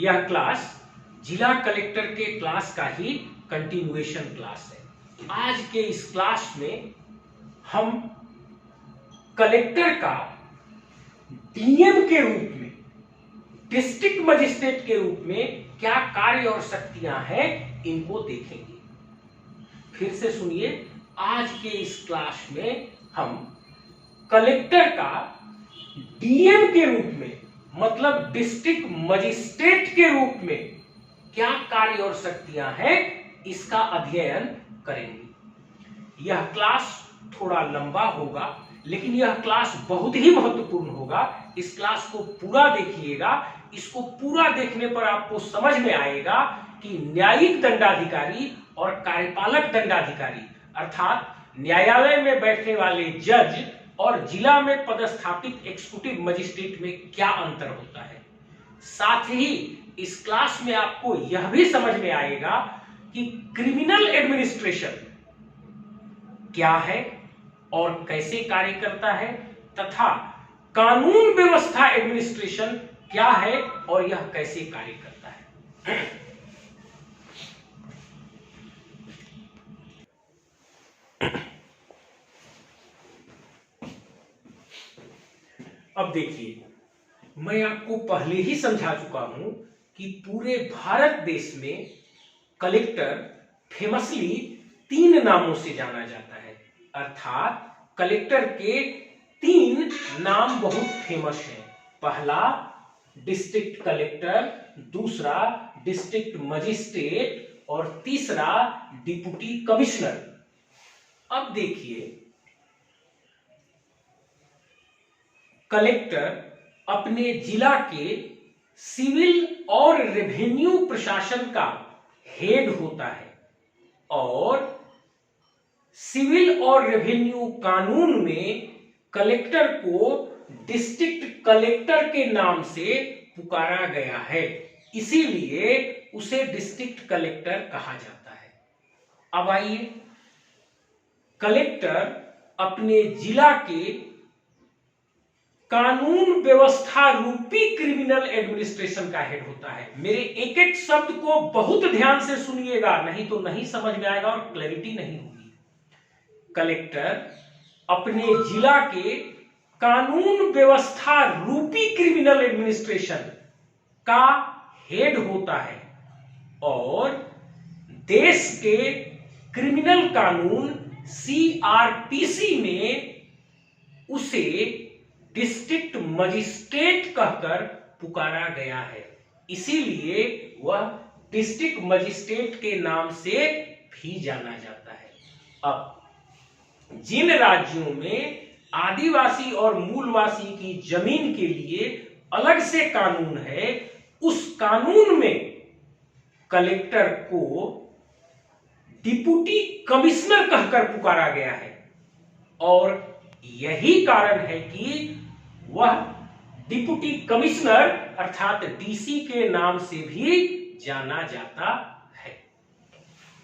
यह क्लास जिला कलेक्टर के क्लास का ही कंटिन्यूएशन क्लास है। आज के इस क्लास में हम कलेक्टर का डीएम के रूप में, डिस्ट्रिक्ट मजिस्ट्रेट के रूप में क्या कार्य और शक्तियां हैं, इनको देखेंगे। फिर से सुनिए, आज के इस क्लास में हम कलेक्टर का डीएम के रूप में, मतलब डिस्ट्रिक्ट मजिस्ट्रेट के रूप में क्या कार्य और शक्तियां हैं, इसका अध्ययन करेंगे। यह क्लास थोड़ा लंबा होगा, लेकिन यह क्लास बहुत ही महत्वपूर्ण होगा। इस क्लास को पूरा देखिएगा। इसको पूरा देखने पर आपको समझ में आएगा कि न्यायिक दंडाधिकारी और कार्यपालक दंडाधिकारी अर्थात न्यायालय में बैठने वाले जज और जिला में पदस्थापित एग्जीक्यूटिव मजिस्ट्रेट में क्या अंतर होता है। साथ ही इस क्लास में आपको यह भी समझ में आएगा कि क्रिमिनल एडमिनिस्ट्रेशन क्या है और कैसे कार्य करता है, तथा कानून व्यवस्था एडमिनिस्ट्रेशन क्या है और यह कैसे कार्य करता है। अब देखिए, मैं आपको पहले ही समझा चुका हूं कि पूरे भारत देश में कलेक्टर फेमसली 3 नामों से जाना जाता है। अर्थात कलेक्टर के 3 नाम बहुत फेमस हैं। पहला डिस्ट्रिक्ट कलेक्टर, दूसरा डिस्ट्रिक्ट मजिस्ट्रेट और तीसरा डिप्टी कमिश्नर। अब देखिए, कलेक्टर अपने जिला के सिविल और रेवेन्यू प्रशासन का हेड होता है और सिविल और रेवेन्यू कानून में कलेक्टर को डिस्ट्रिक्ट कलेक्टर के नाम से पुकारा गया है, इसीलिए उसे डिस्ट्रिक्ट कलेक्टर कहा जाता है। अब आइए, कलेक्टर अपने जिला के कानून व्यवस्था रूपी क्रिमिनल एडमिनिस्ट्रेशन का हेड होता है। मेरे एक एक शब्द को बहुत ध्यान से सुनिएगा, नहीं तो नहीं समझ में आएगा और क्लैरिटी नहीं होगी। कलेक्टर अपने जिला के कानून व्यवस्था रूपी क्रिमिनल एडमिनिस्ट्रेशन का हेड होता है और देश के क्रिमिनल कानून सीआरपीसी में उसे डिस्ट्रिक्ट मजिस्ट्रेट कहकर पुकारा गया है, इसीलिए वह डिस्ट्रिक्ट मजिस्ट्रेट के नाम से भी जाना जाता है। अब जिन राज्यों में आदिवासी और मूलवासी की जमीन के लिए अलग से कानून है, उस कानून में कलेक्टर को डिप्टी कमिश्नर कहकर पुकारा गया है और यही कारण है कि वह डिप्टी कमिश्नर अर्थात डीसी के नाम से भी जाना जाता है।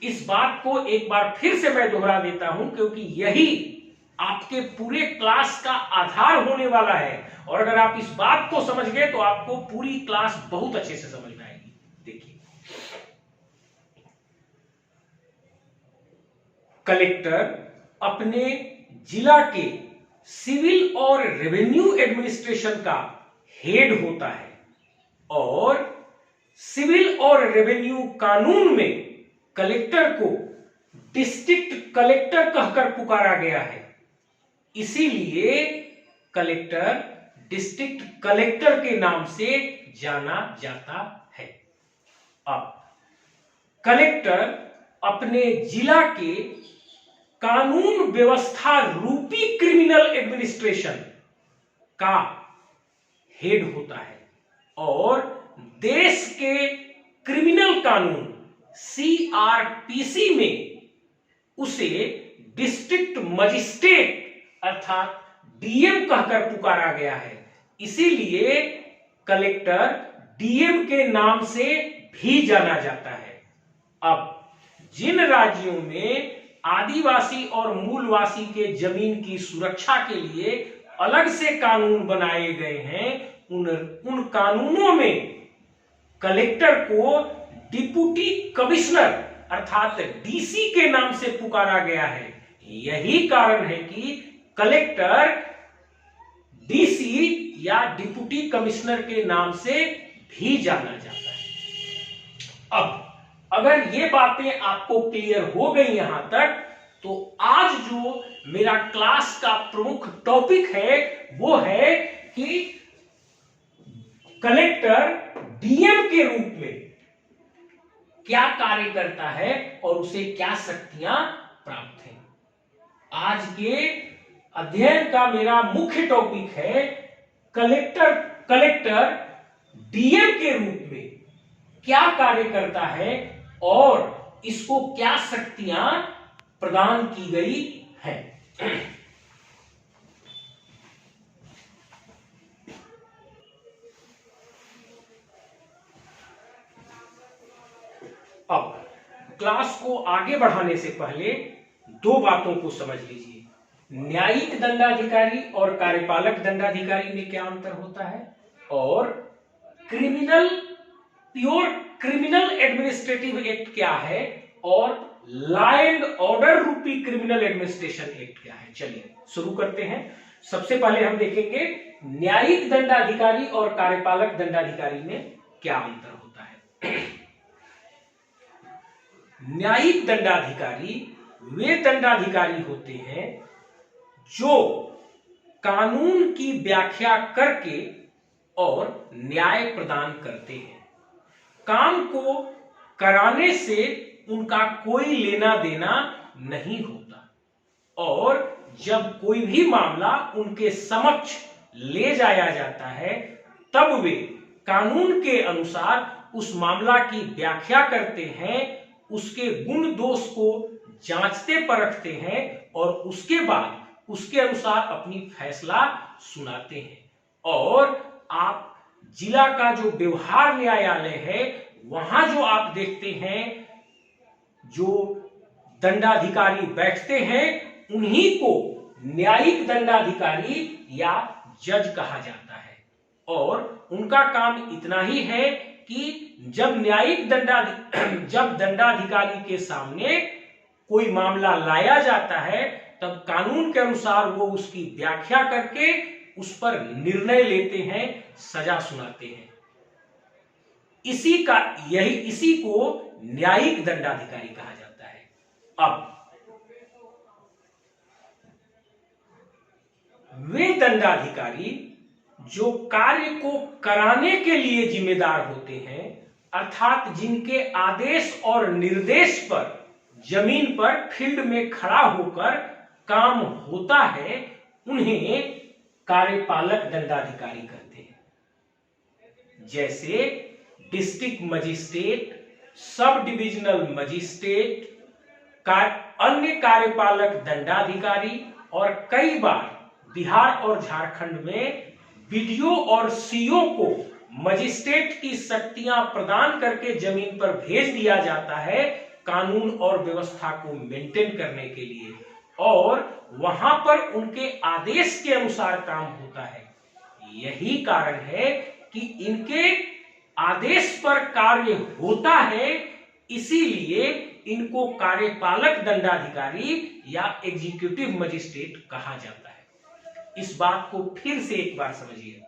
इस बात को एक बार फिर से मैं दोहरा देता हूं, क्योंकि यही आपके पूरे क्लास का आधार होने वाला है और अगर आप इस बात को समझ गए तो आपको पूरी क्लास बहुत अच्छे से समझ में आएगी। देखिए, कलेक्टर अपने जिला के सिविल और रेवेन्यू एडमिनिस्ट्रेशन का हेड होता है और सिविल और रेवेन्यू कानून में कलेक्टर को डिस्ट्रिक्ट कलेक्टर कहकर पुकारा गया है, इसीलिए कलेक्टर डिस्ट्रिक्ट कलेक्टर के नाम से जाना जाता है। अब कलेक्टर अपने जिला के कानून व्यवस्था रूपी क्रिमिनल एडमिनिस्ट्रेशन का हेड होता है और देश के क्रिमिनल कानून सीआरपीसी में उसे डिस्ट्रिक्ट मजिस्ट्रेट अर्थात डीएम कहकर पुकारा गया है, इसीलिए कलेक्टर डीएम के नाम से भी जाना जाता है। अब जिन राज्यों में आदिवासी और मूलवासी के जमीन की सुरक्षा के लिए अलग से कानून बनाए गए हैं, उन कानूनों में कलेक्टर को डिप्टी कमिश्नर अर्थात डीसी के नाम से पुकारा गया है। यही कारण है कि कलेक्टर डीसी या डिप्टी कमिश्नर के नाम से भी जाना जाता है। अब अगर ये बातें आपको क्लियर हो गई यहां तक, तो आज जो मेरा क्लास का प्रमुख टॉपिक है वो है कि कलेक्टर डीएम के रूप में क्या कार्य करता है और उसे क्या शक्तियां प्राप्त हैं। आज के अध्ययन का मेरा मुख्य टॉपिक है कलेक्टर डीएम के रूप में क्या कार्य करता है और इसको क्या शक्तियां प्रदान की गई है। अब क्लास को आगे बढ़ाने से पहले दो बातों को समझ लीजिए। न्यायिक दंडाधिकारी और कार्यपालक दंडाधिकारी में क्या अंतर होता है, और प्योर क्रिमिनल एडमिनिस्ट्रेटिव एक्ट क्या है, और लॉ एंड ऑर्डर रूपी क्रिमिनल एडमिनिस्ट्रेशन एक्ट क्या है। चलिए शुरू करते हैं। सबसे पहले हम देखेंगे न्यायिक दंडाधिकारी और कार्यपालक दंडाधिकारी में क्या अंतर होता है। न्यायिक दंडाधिकारी वे दंडाधिकारी होते हैं जो कानून की व्याख्या करके और न्याय प्रदान करते हैं। काम को कराने से उनका कोई लेना देना नहीं होता, और जब कोई भी मामला उनके समक्ष ले जाया जाता है तब वे कानून के अनुसार उस मामला की व्याख्या करते हैं, उसके गुण दोष को जांचते परखते हैं और उसके बाद उसके अनुसार अपनी फैसला सुनाते हैं। और आप जिला का जो व्यवहार न्यायालय है वहां जो आप देखते हैं जो दंडाधिकारी बैठते हैं उन्हीं को न्यायिक दंडाधिकारी या जज कहा जाता है। और उनका काम इतना ही है कि जब दंडाधिकारी के सामने कोई मामला लाया जाता है तब कानून के अनुसार वो उसकी व्याख्या करके उस पर निर्णय लेते हैं, सजा सुनाते हैं। इसी को न्यायिक दंडाधिकारी कहा जाता है। अब वे दंडाधिकारी जो कार्य को कराने के लिए जिम्मेदार होते हैं, अर्थात जिनके आदेश और निर्देश पर जमीन पर फील्ड में खड़ा होकर काम होता है, उन्हें कार्यपालक दंडाधिकारी कहते हैं। जैसे district magistrate, sub divisional magistrate, अन्य कार्यपालक दंडाधिकारी, और कई बार बिहार और झारखंड में बीडीओ और सीओ को मजिस्ट्रेट की शक्तियां प्रदान करके जमीन पर भेज दिया जाता है कानून और व्यवस्था को मेंटेन करने के लिए, और वहां पर उनके आदेश के अनुसार काम होता है। यही कारण है कि इनके आदेश पर कार्य होता है, इसीलिए इनको कार्यपालक दंडाधिकारी या एग्जीक्यूटिव मजिस्ट्रेट कहा जाता है। इस बात को फिर से एक बार समझिए।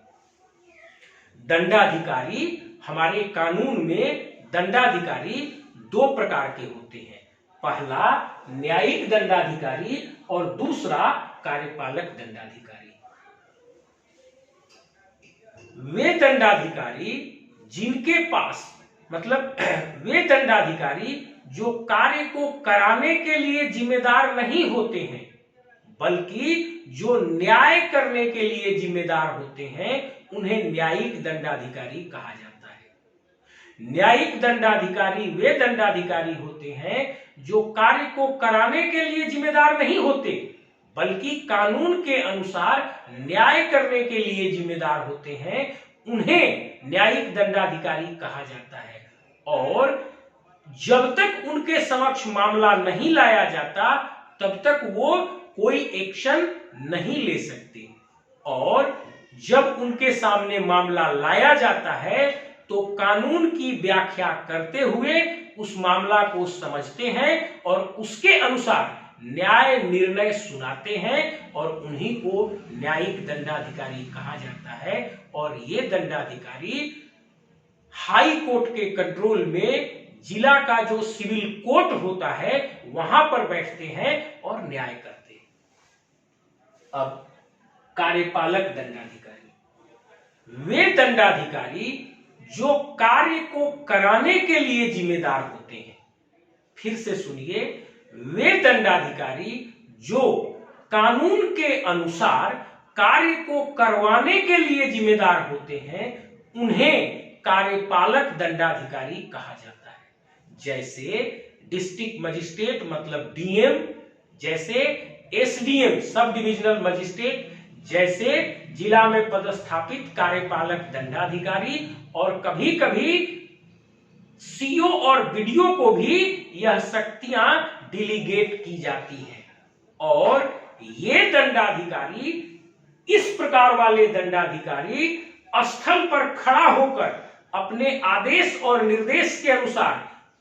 दंडाधिकारी, हमारे कानून में दंडाधिकारी दो प्रकार के होते हैं। पहला न्यायिक दंडाधिकारी और दूसरा कार्यपालक दंडाधिकारी। वे दंडाधिकारी जिनके पास वे दंडाधिकारी जो कार्य को कराने के लिए जिम्मेदार नहीं होते हैं, बल्कि जो न्याय करने के लिए जिम्मेदार होते हैं, उन्हें न्यायिक दंडाधिकारी कहा जाता है। न्यायिक दंडाधिकारी वे दंडाधिकारी होते हैं जो कार्य को कराने के लिए जिम्मेदार नहीं होते, बल्कि कानून के अनुसार न्याय करने के लिए जिम्मेदार होते हैं, उन्हें न्यायिक दंडाधिकारी कहा जाता है। और जब तक उनके समक्ष मामला नहीं लाया जाता तब तक वो कोई एक्शन नहीं ले सकते, और जब उनके सामने मामला लाया जाता है तो कानून की व्याख्या करते हुए उस मामला को समझते हैं और उसके अनुसार न्याय निर्णय सुनाते हैं और उन्हीं को न्यायिक दंडाधिकारी कहा जाता है। और ये दंडाधिकारी हाई कोर्ट के कंट्रोल में जिला का जो सिविल कोर्ट होता है वहां पर बैठते हैं और न्याय करते हैं। अब कार्यपालक दंडाधिकारी, वे दंडाधिकारी जो कार्य को कराने के लिए जिम्मेदार होते हैं। फिर से सुनिए, वे दंडाधिकारी जो कानून के अनुसार कार्य को करवाने के लिए जिम्मेदार होते हैं उन्हें कार्यपालक दंडाधिकारी कहा जाता है। जैसे डिस्ट्रिक्ट मजिस्ट्रेट मतलब डीएम, जैसे एसडीएम सब डिविजनल मजिस्ट्रेट, जैसे जिला में पदस्थापित कार्यपालक दंडाधिकारी, और कभी कभी सीओ और बीडीओ को भी यह शक्तियां डिलीगेट की जाती हैं। और ये दंडाधिकारी, इस प्रकार वाले दंडाधिकारी स्थल पर खड़ा होकर अपने आदेश और निर्देश के अनुसार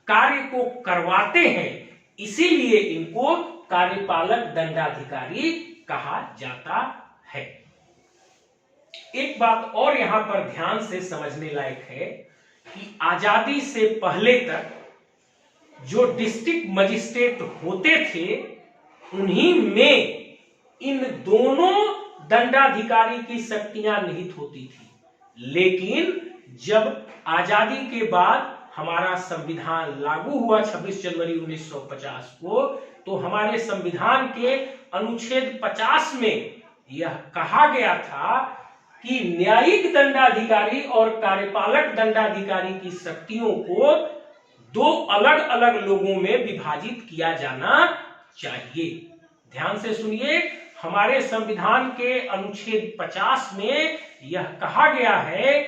कार्य को करवाते हैं, इसीलिए इनको कार्यपालक दंडाधिकारी कहा जाता है। एक बात और यहां पर ध्यान से समझने लायक है कि आजादी से पहले तक जो डिस्ट्रिक्ट मजिस्ट्रेट होते थे उन्हीं में इन दोनों दंडाधिकारी की शक्तियां निहित होती थी। लेकिन जब आजादी के बाद हमारा संविधान लागू हुआ 26 जनवरी 1950 को, तो हमारे संविधान के अनुच्छेद 50 में यह कहा गया था कि न्यायिक दंडाधिकारी और कार्यपालक दंडाधिकारी की शक्तियों को दो अलग अलग लोगों में विभाजित किया जाना चाहिए। ध्यान से सुनिए, हमारे संविधान के अनुच्छेद 50 में यह कहा गया है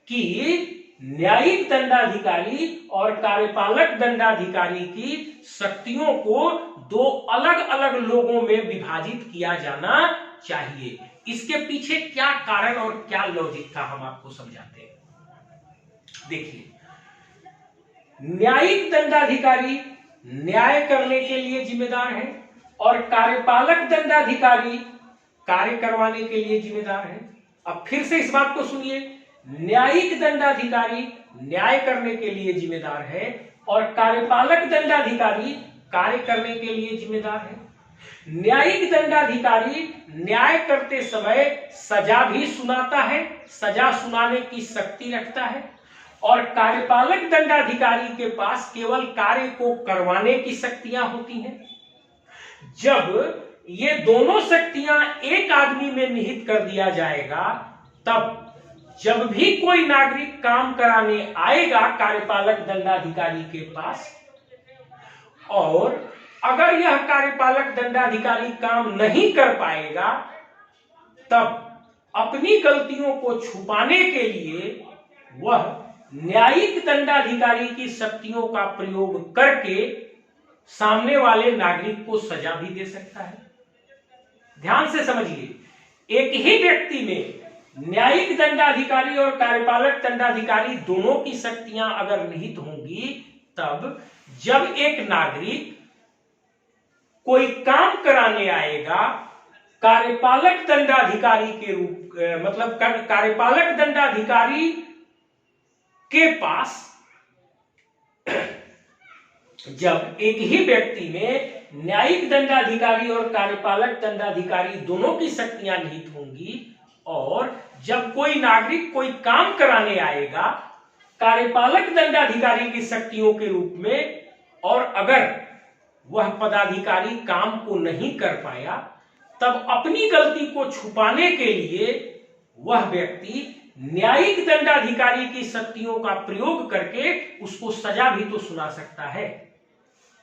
कि न्यायिक दंडाधिकारी और कार्यपालक दंडाधिकारी की शक्तियों को दो अलग अलग लोगों में विभाजित किया जाना चाहिए। इसके पीछे क्या कारण और क्या लॉजिक था, हम आपको समझाते हैं। देखिए, न्यायिक दंडाधिकारी न्याय करने के लिए जिम्मेदार है और कार्यपालक दंडाधिकारी कार्य करवाने के लिए जिम्मेदार है। अब फिर से इस बात को सुनिए, न्यायिक दंडाधिकारी न्याय करने के लिए जिम्मेदार है और कार्यपालक दंडाधिकारी कार्य करने के लिए जिम्मेदार है। न्यायिक दंडाधिकारी न्याय करते समय सजा भी सुनाता है, सजा सुनाने की शक्ति रखता है, और कार्यपालक दंडाधिकारी के पास केवल कार्य को करवाने की शक्तियां होती हैं। जब ये दोनों शक्तियां एक आदमी में निहित कर दिया जाएगा, तब जब भी कोई नागरिक काम कराने आएगा कार्यपालक दंडाधिकारी के पास, और अगर यह कार्यपालक दंडाधिकारी काम नहीं कर पाएगा, तब अपनी गलतियों को छुपाने के लिए वह न्यायिक दंडाधिकारी की शक्तियों का प्रयोग करके सामने वाले नागरिक को सजा भी दे सकता है। ध्यान से समझिए, एक ही व्यक्ति में न्यायिक दंडाधिकारी और कार्यपालक दंडाधिकारी दोनों की शक्तियां अगर निहित होंगी, तब जब एक नागरिक कोई काम कराने आएगा कार्यपालक दंडाधिकारी के रूप मतलब कार्यपालक दंडाधिकारी के पास, जब एक ही व्यक्ति में न्यायिक दंडाधिकारी और कार्यपालक दंडाधिकारी दोनों की शक्तियां निहित होंगी, और जब कोई नागरिक कोई काम कराने आएगा कार्यपालक दंडाधिकारी की शक्तियों के रूप में, और अगर वह पदाधिकारी काम को नहीं कर पाया, तब अपनी गलती को छुपाने के लिए वह व्यक्ति न्यायिक दंडाधिकारी की शक्तियों का प्रयोग करके उसको सजा भी तो सुना सकता है।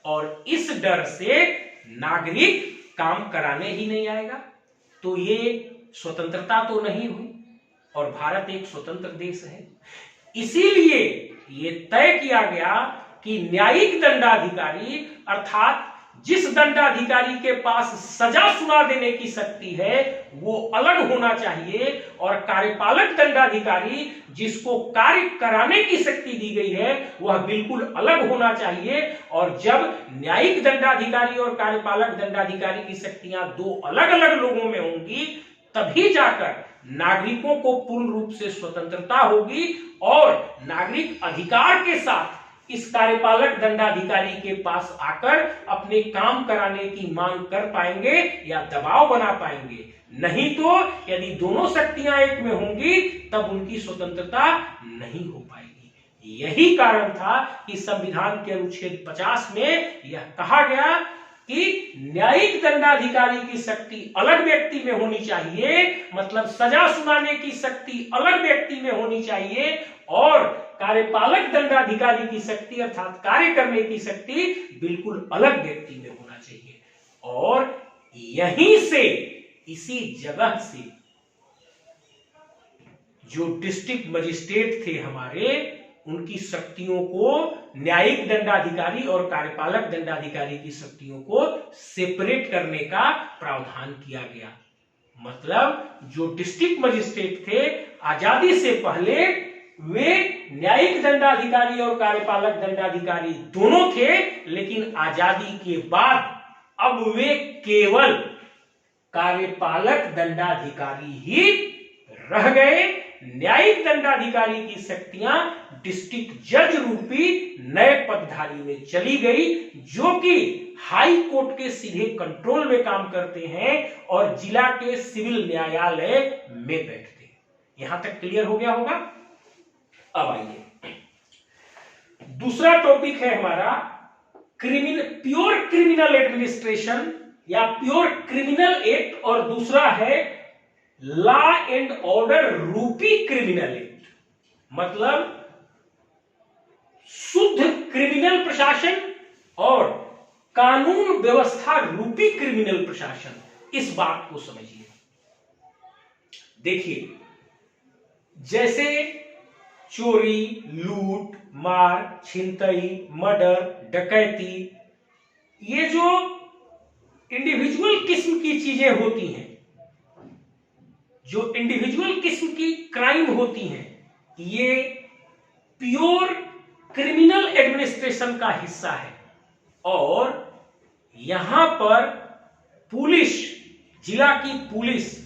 और इस डर से नागरिक काम कराने ही नहीं आएगा। तो ये स्वतंत्रता तो नहीं हुई, और भारत एक स्वतंत्र देश है। इसीलिए ये तय किया गया कि न्यायिक दंडाधिकारी अर्थात जिस दंडाधिकारी के पास सजा सुना देने की शक्ति है वो अलग होना चाहिए, और कार्यपालक दंडाधिकारी जिसको कार्य कराने की शक्ति दी गई है वह बिल्कुल अलग होना चाहिए। और जब न्यायिक दंडाधिकारी और कार्यपालक दंडाधिकारी की शक्तियां दो अलग अलग लोगों में होंगी, तभी जाकर नागरिकों को पूर्ण रूप से स्वतंत्रता होगी और नागरिक अधिकार के साथ इस कार्यपालक दंडाधिकारी के पास आकर अपने काम कराने की मांग कर पाएंगे या दबाव बना पाएंगे। नहीं तो यदि दोनों शक्तियां एक में होंगी तब उनकी स्वतंत्रता नहीं हो पाएगी। यही कारण था कि संविधान के अनुच्छेद 50 में यह कहा गया कि न्यायिक दंडाधिकारी की शक्ति अलग व्यक्ति में होनी चाहिए, मतलब सजा सुनाने की शक्ति अलग व्यक्ति में होनी चाहिए, और कार्यपालक दंडाधिकारी की शक्ति अर्थात कार्य करने की शक्ति बिल्कुल अलग व्यक्ति में होना चाहिए। और यहीं से, इसी जगह से जो डिस्ट्रिक्ट मजिस्ट्रेट थे हमारे, उनकी शक्तियों को न्यायिक दंडाधिकारी और कार्यपालक दंडाधिकारी की शक्तियों को सेपरेट करने का प्रावधान किया गया। मतलब जो डिस्ट्रिक्ट मजिस्ट्रेट थे आजादी से पहले वे न्यायिक दंडाधिकारी और कार्यपालक दंडाधिकारी दोनों थे, लेकिन आजादी के बाद अब वे केवल कार्यपालक दंडाधिकारी ही रह गए। न्यायिक दंडाधिकारी की शक्तियां डिस्ट्रिक्ट जज रूपी नए पदधारी में चली गई, जो कि हाई कोर्ट के सीधे कंट्रोल में काम करते हैं और जिला के सिविल न्यायालय में बैठते हैं। यहां तक क्लियर हो गया होगा। अब आइए, दूसरा टॉपिक है हमारा प्योर क्रिमिनल एडमिनिस्ट्रेशन या प्योर क्रिमिनल एक्ट, और दूसरा है लॉ एंड ऑर्डर रूपी क्रिमिनल एक्ट, मतलब शुद्ध क्रिमिनल प्रशासन और कानून व्यवस्था रूपी क्रिमिनल प्रशासन। इस बात को समझिए। देखिए, जैसे चोरी, लूट, मार, छिनतई, मर्डर, डकैती, ये जो इंडिविजुअल किस्म की चीजें होती हैं, जो इंडिविजुअल किस्म की क्राइम होती हैं, ये प्योर क्रिमिनल एडमिनिस्ट्रेशन का हिस्सा है। और यहां पर पुलिस, जिला की पुलिस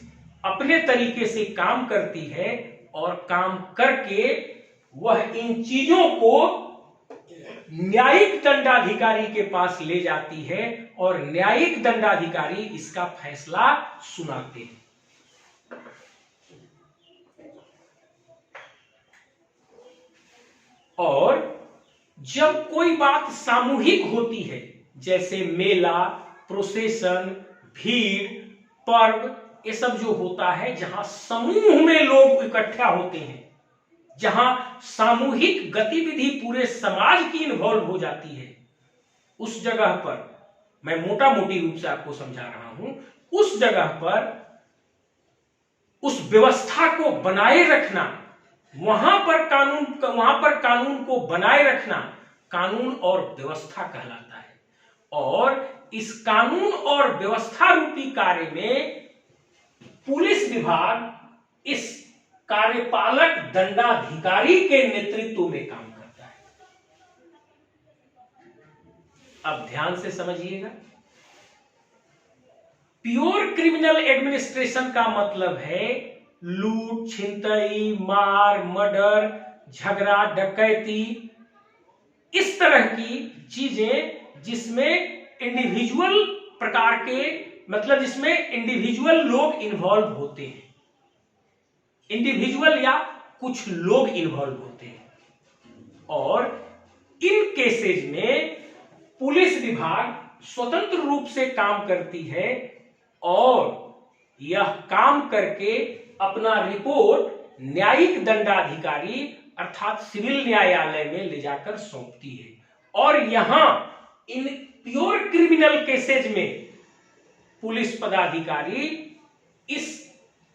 अपने तरीके से काम करती है और काम करके वह इन चीजों को न्यायिक दंडाधिकारी के पास ले जाती है और न्यायिक दंडाधिकारी इसका फैसला सुनाते हैं। और जब कोई बात सामूहिक होती है, जैसे मेला, प्रोसेशन, भीड़, पर्व, ये सब जो होता है, जहां समूह में लोग इकट्ठा होते हैं, जहां सामूहिक गतिविधि पूरे समाज की इन्वॉल्व हो जाती है, उस जगह पर, मैं मोटा मोटी रूप से आपको समझा रहा हूं, उस जगह पर उस व्यवस्था को बनाए रखना, वहां पर कानून को बनाए रखना कानून और व्यवस्था कहलाता है। और इस कानून और व्यवस्था रूपी कार्य में पुलिस विभाग इस कार्यपालक दंडाधिकारी के नेतृत्व में काम करता है। अब ध्यान से समझिएगा। प्योर क्रिमिनल एडमिनिस्ट्रेशन का मतलब है लूट, छिनतई, मार, मर्डर, झगड़ा, डकैती, इस तरह की चीजें जिसमें इंडिविजुअल प्रकार के, मतलब जिसमें इंडिविजुअल लोग इन्वॉल्व होते हैं, इंडिविजुअल या कुछ लोग इन्वॉल्व होते हैं। और इन केसेज में पुलिस विभाग स्वतंत्र रूप से काम करती है और यह काम करके अपना रिपोर्ट न्यायिक दंडाधिकारी अर्थात सिविल न्यायालय में ले जाकर सौंपती है। और यहां इन प्योर क्रिमिनल केसेज में पुलिस पदाधिकारी इस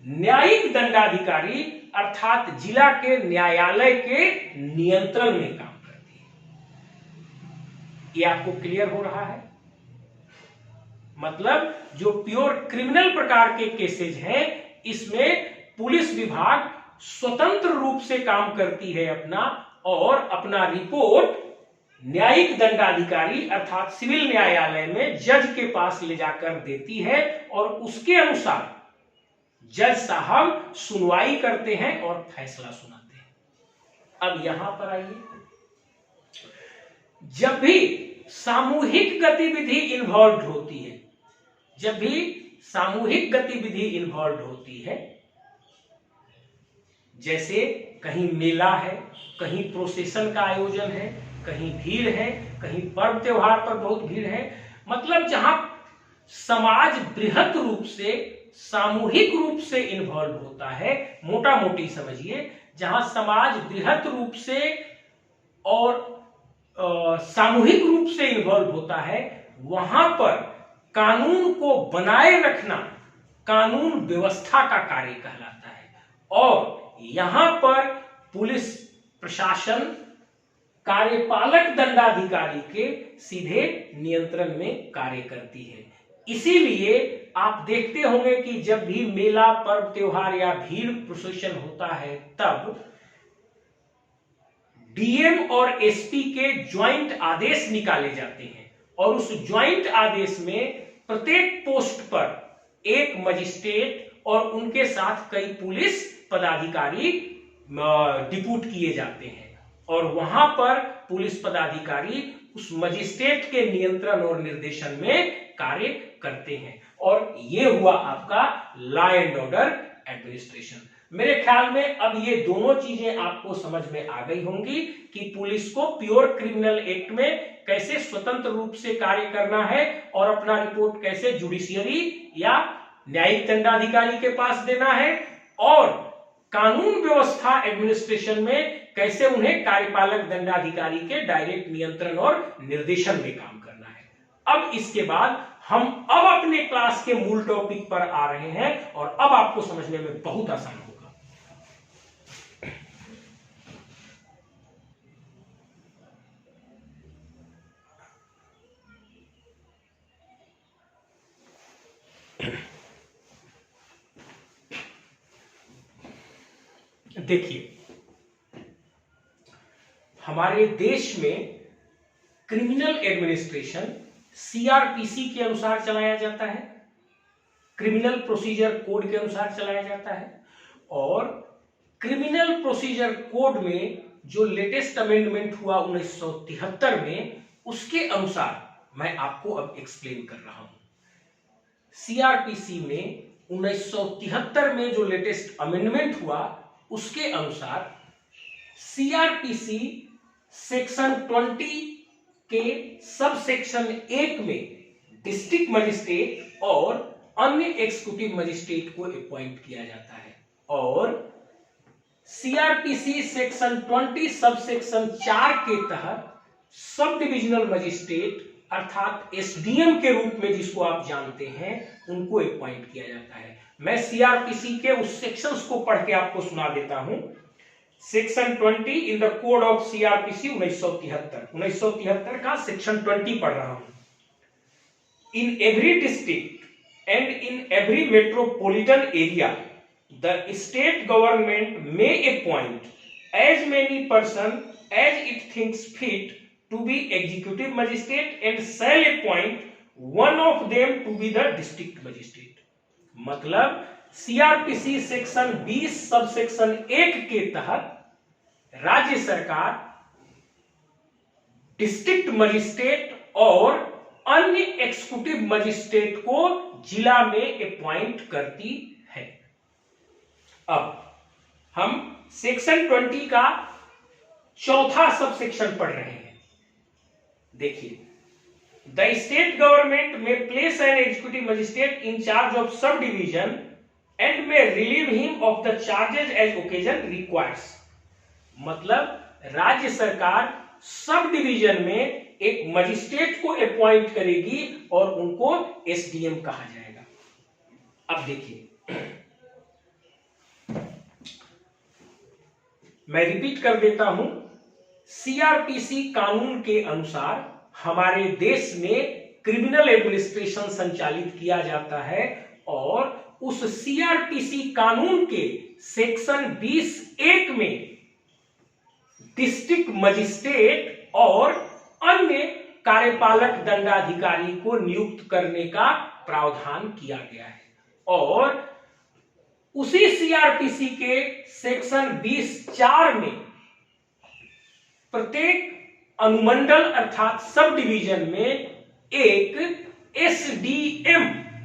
न्यायिक दंडाधिकारी अर्थात जिला के न्यायालय के नियंत्रण में काम करती है। ये आपको क्लियर हो रहा है? मतलब जो प्योर क्रिमिनल प्रकार के केसेज हैं, इसमें पुलिस विभाग स्वतंत्र रूप से काम करती है अपना, और अपना रिपोर्ट न्यायिक दंडाधिकारी अर्थात सिविल न्यायालय में जज के पास ले जाकर देती है, और उसके अनुसार जज साहब सुनवाई करते हैं और फैसला सुनाते हैं। अब यहां पर आइए, जब भी सामूहिक गतिविधि इन्वॉल्व होती है, जब भी सामूहिक गतिविधि इन्वॉल्व होती है, जैसे कहीं मेला है, कहीं प्रोसेशन का आयोजन है, कहीं भीड़ है, कहीं पर्व त्योहार पर बहुत भीड़ है, मतलब जहां समाज बृहत रूप से सामूहिक रूप से इन्वॉल्व होता है, मोटा मोटी समझिए, जहां समाज बृहत रूप से और सामूहिक रूप से इन्वॉल्व होता है, वहां पर कानून को बनाए रखना कानून व्यवस्था का कार्य कहलाता है। और यहां पर पुलिस प्रशासन कार्यपालक दंडाधिकारी के सीधे नियंत्रण में कार्य करती है। इसीलिए आप देखते होंगे कि जब भी मेला, पर्व त्योहार या भीड़ प्रोसेशन होता है, तब डीएम और एसपी के ज्वाइंट आदेश निकाले जाते हैं, और उस ज्वाइंट आदेश में प्रत्येक पोस्ट पर एक मजिस्ट्रेट और उनके साथ कई पुलिस पदाधिकारी डिप्यूट किए जाते हैं, और वहां पर पुलिस पदाधिकारी उस मजिस्ट्रेट के नियंत्रण और निर्देशन में कार्य करते हैं। और ये हुआ आपका लॉ एंड ऑर्डर एडमिनिस्ट्रेशन। मेरे ख्याल में अब ये दोनों चीजें आपको समझ में आ गई होंगी कि पुलिस को प्योर क्रिमिनल एक्ट में कैसे स्वतंत्र रूप से कार्य करना है, और अपना रिपोर्ट कैसे जुडिशियरी या न्यायिक दंडाधिकारी के पास देना है, और कानून व्यवस्था एडमिनिस्ट्रेशन में कैसे उन्हें कार्यपालक दंडाधिकारी के डायरेक्ट नियंत्रण और निर्देशन में काम करना है। अब इसके बाद हम अब अपने क्लास के मूल टॉपिक पर आ रहे हैं, और अब आपको समझने में बहुत आसान होगा। देखिए, हमारे देश में क्रिमिनल एडमिनिस्ट्रेशन सीआरपीसी के अनुसार चलाया जाता है, क्रिमिनल प्रोसीजर कोड के अनुसार चलाया जाता है, और क्रिमिनल प्रोसीजर कोड में जो लेटेस्ट अमेंडमेंट हुआ 1973 में, उसके अनुसार मैं आपको अब एक्सप्लेन कर रहा हूं। सीआरपीसी में 1973 में जो लेटेस्ट अमेंडमेंट हुआ, उसके अनुसार सीआरपीसी सेक्शन 20 के सब सेक्शन 1 में डिस्ट्रिक्ट मजिस्ट्रेट और अन्य एग्जीक्यूटिव मजिस्ट्रेट को अपॉइंट किया जाता है, और सीआरपीसी सेक्शन 20 सब सेक्शन 4 के तहत सब डिविजनल मजिस्ट्रेट अर्थात एसडीएम के रूप में जिसको आप जानते हैं, उनको अपॉइंट किया जाता है। मैं सीआरपीसी के उस सेक्शंस को पढ़ के आपको सुना देता हूं। Section 20 in the code of CrPC 1973 का सेक्शन 20 पढ़ रहा हूं। In every district and in every metropolitan area the state government may appoint as many person as it thinks fit to be executive magistrate and shall appoint one of them to be the district magistrate। मतलब CrPC section 20 sub section 1 के तहत राज्य सरकार district magistrate और अन्य executive magistrate को जिला में अपॉइंट करती है। अब हम सेक्शन 20 का चौथा सब सेक्शन पढ़ रहे हैं। देखिए, the state government may place an executive magistrate in charge of sub division and may relieve him of the charges as occasion requires. मतलब राज्य सरकार सब डिवीजन में एक मजिस्ट्रेट को अपॉइंट करेगी और उनको एसडीएम कहा जाएगा। अब देखिए, मैं रिपीट कर देता हूं। सीआरपीसी कानून के अनुसार हमारे देश में क्रिमिनल एडमिनिस्ट्रेशन संचालित किया जाता है और उस सीआरपीसी कानून के सेक्शन 20(1) में डिस्ट्रिक्ट मजिस्ट्रेट और अन्य कार्यपालक दंडाधिकारी को नियुक्त करने का प्रावधान किया गया है। और उसी सीआरपीसी के सेक्शन 20(4) में प्रत्येक अनुमंडल अर्थात सब डिवीजन में एक एसडीएम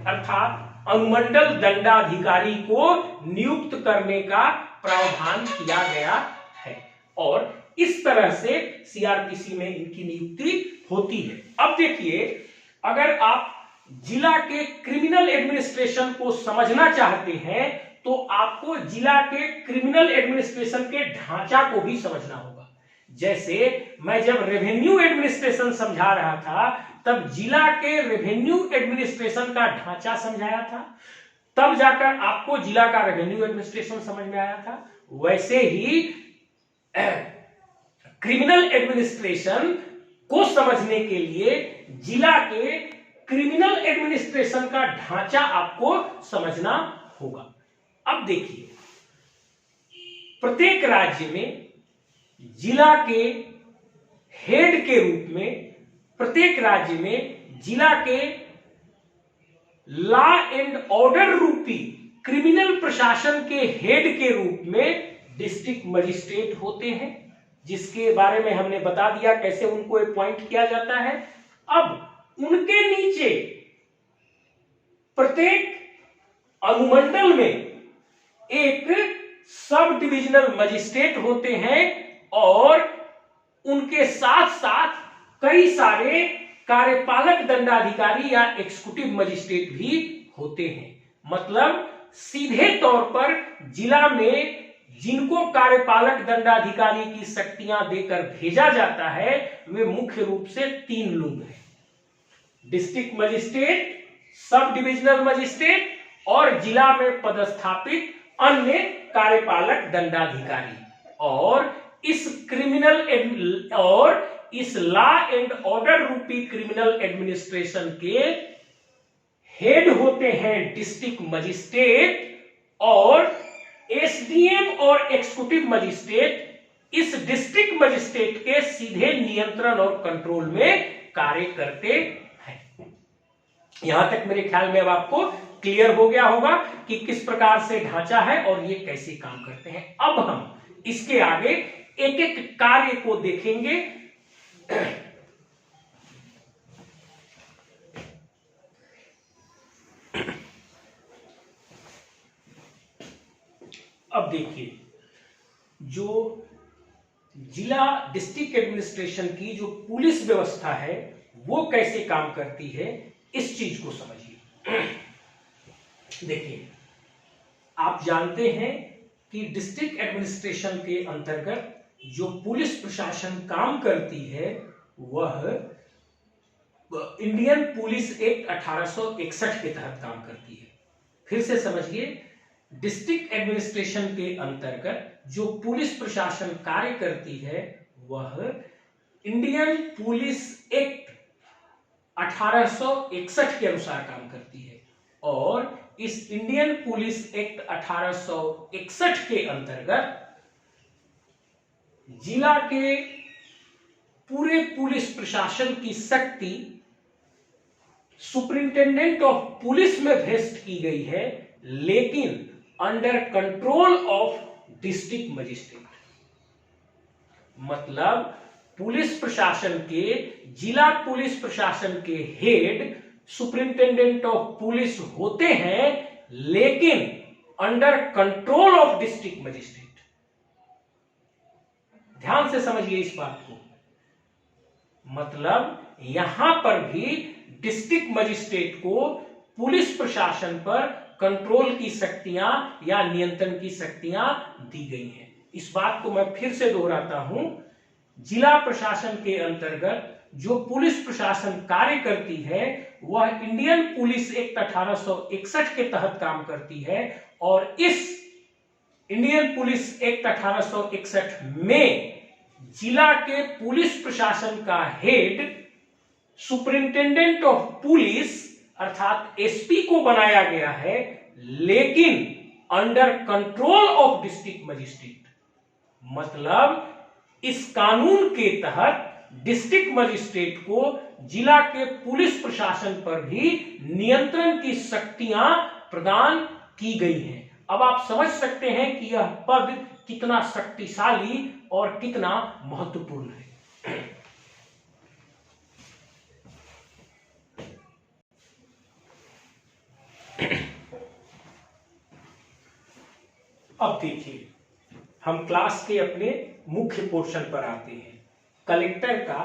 अर्थात अनुमंडल दंडाधिकारी को नियुक्त करने का प्रावधान किया गया है और इस तरह से सीआरपीसी में इनकी नियुक्ति होती है। अब देखिए, अगर आप जिला के क्रिमिनल एडमिनिस्ट्रेशन को समझना चाहते हैं तो आपको जिला के क्रिमिनल एडमिनिस्ट्रेशन के ढांचा को भी समझना होगा। जैसे मैं जब रेवेन्यू एडमिनिस्ट्रेशन समझा रहा था तब जिला के रेवेन्यू एडमिनिस्ट्रेशन का ढांचा समझाया था, तब जाकर आपको जिला का रेवेन्यू एडमिनिस्ट्रेशन समझ में आया था। वैसे ही क्रिमिनल एडमिनिस्ट्रेशन को समझने के लिए जिला के क्रिमिनल एडमिनिस्ट्रेशन का ढांचा आपको समझना होगा। अब देखिए, प्रत्येक राज्य में जिला के हेड के रूप में, प्रत्येक राज्य में जिला के लॉ एंड ऑर्डर रूपी क्रिमिनल प्रशासन के हेड के रूप में डिस्ट्रिक्ट मजिस्ट्रेट होते हैं, जिसके बारे में हमने बता दिया कैसे उनको अपॉइंट किया जाता है। अब उनके नीचे प्रत्येक अनुमंडल में एक सब डिविजनल मजिस्ट्रेट होते हैं और उनके साथ साथ कई सारे कार्यपालक दंडाधिकारी या एग्जीक्यूटिव मजिस्ट्रेट भी होते हैं। मतलब सीधे तौर पर जिला में जिनको कार्यपालक दंडाधिकारी की शक्तियां देकर भेजा जाता है वे मुख्य रूप से 3 लोग हैं: district magistrate, sub divisional magistrate और जिला में पदस्थापित अन्य कार्यपालक दंडाधिकारी। और इस लॉ एंड ऑर्डर रूपी क्रिमिनल एडमिनिस्ट्रेशन के हेड होते हैं डिस्ट्रिक्ट मजिस्ट्रेट और एसडीएम और एग्जीक्यूटिव मजिस्ट्रेट इस डिस्ट्रिक्ट मजिस्ट्रेट के सीधे नियंत्रण और कंट्रोल में कार्य करते हैं। यहां तक मेरे ख्याल में अब आपको क्लियर हो गया होगा कि किस प्रकार से ढांचा है और ये कैसे काम करते हैं। अब हम इसके आगे एक एक कार्य को देखेंगे। अब देखिए, जो जिला डिस्ट्रिक्ट एडमिनिस्ट्रेशन की जो पुलिस व्यवस्था है वो कैसे काम करती है, इस चीज को समझिए। देखिए, आप जानते हैं कि डिस्ट्रिक्ट एडमिनिस्ट्रेशन के अंतर्गत जो पुलिस प्रशासन काम करती है वह इंडियन पुलिस एक्ट 1861 के तहत काम करती है। फिर से समझिए, डिस्ट्रिक्ट एडमिनिस्ट्रेशन के अंतर्गत जो पुलिस प्रशासन कार्य करती है वह इंडियन पुलिस एक्ट 1861 के अनुसार काम करती है। और इस इंडियन पुलिस एक्ट 1861 के अंतर्गत जिला के पूरे पुलिस प्रशासन की शक्ति सुपरिंटेंडेंट ऑफ पुलिस में वेस्ट की गई है, लेकिन under control of district magistrate. मतलब पुलिस प्रशासन के, जिला पुलिस प्रशासन के हेड सुपरिंटेंडेंट ऑफ पुलिस होते हैं, लेकिन under control of district magistrate. ध्यान से समझिए इस बात को। मतलब यहां पर भी डिस्ट्रिक्ट मजिस्ट्रेट को पुलिस प्रशासन पर कंट्रोल की शक्तियां या नियंत्रण की शक्तियां दी गई हैं। इस बात को मैं फिर से दोहराता हूं, जिला प्रशासन के अंतर्गत जो पुलिस प्रशासन कार्य करती है वह इंडियन पुलिस एक्ट 1861 के तहत काम करती है और इस इंडियन पुलिस एक्ट 1861 में जिला के पुलिस प्रशासन का हेड सुपरिंटेंडेंट ऑफ पुलिस अर्थात एसपी को बनाया गया है, लेकिन under control of district magistrate. मतलब इस कानून के तहत डिस्ट्रिक्ट मजिस्ट्रेट को जिला के पुलिस प्रशासन पर भी नियंत्रण की शक्तियां प्रदान की गई हैं। अब आप समझ सकते हैं कि यह पद कितना शक्तिशाली और कितना महत्वपूर्ण है। अब देखिए, हम क्लास के अपने मुख्य पोर्शन पर आते हैं। कलेक्टर का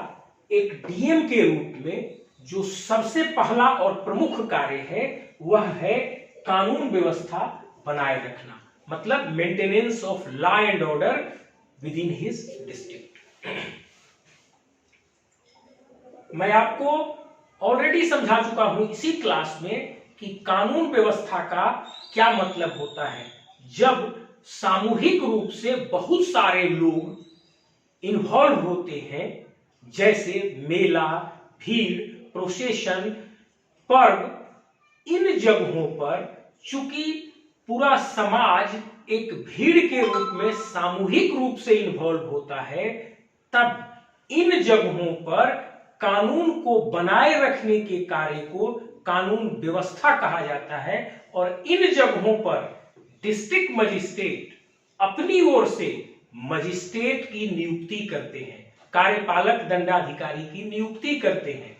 एक डीएम के रूप में जो सबसे पहला और प्रमुख कार्य है वह है कानून व्यवस्था बनाए रखना, मतलब maintenance of law and order with in his district. मैं आपको ऑलरेडी समझा चुका हूं इसी क्लास में कि कानून व्यवस्था का क्या मतलब होता है। जब सामूहिक रूप से बहुत सारे लोग इन्वॉल्व होते हैं, जैसे मेला, भीड़, प्रोसेशन, पर्व, इन जगहों पर चूंकि पूरा समाज एक भीड़ के रूप में सामूहिक रूप से इन्वॉल्व होता है, तब इन जगहों पर कानून को बनाए रखने के कार्य को कानून व्यवस्था कहा जाता है। और इन जगहों पर डिस्ट्रिक्ट मजिस्ट्रेट अपनी ओर से मजिस्ट्रेट की नियुक्ति करते हैं, कार्यपालक दंडाधिकारी की नियुक्ति करते हैं,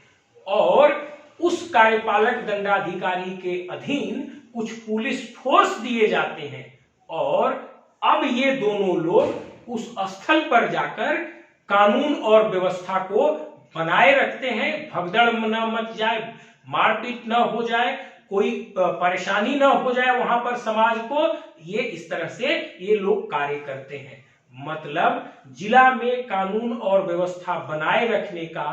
और उस कार्यपालक दंडाधिकारी के अधीन कुछ पुलिस फोर्स दिए जाते हैं। और अब ये दोनों लोग उस स्थल पर जाकर कानून और व्यवस्था को बनाए रखते हैं। भगदड़ न मच जाए, मारपीट न हो जाए, कोई परेशानी न हो जाए वहां पर समाज को, ये इस तरह से ये लोग कार्य करते हैं। मतलब जिला में कानून और व्यवस्था बनाए रखने का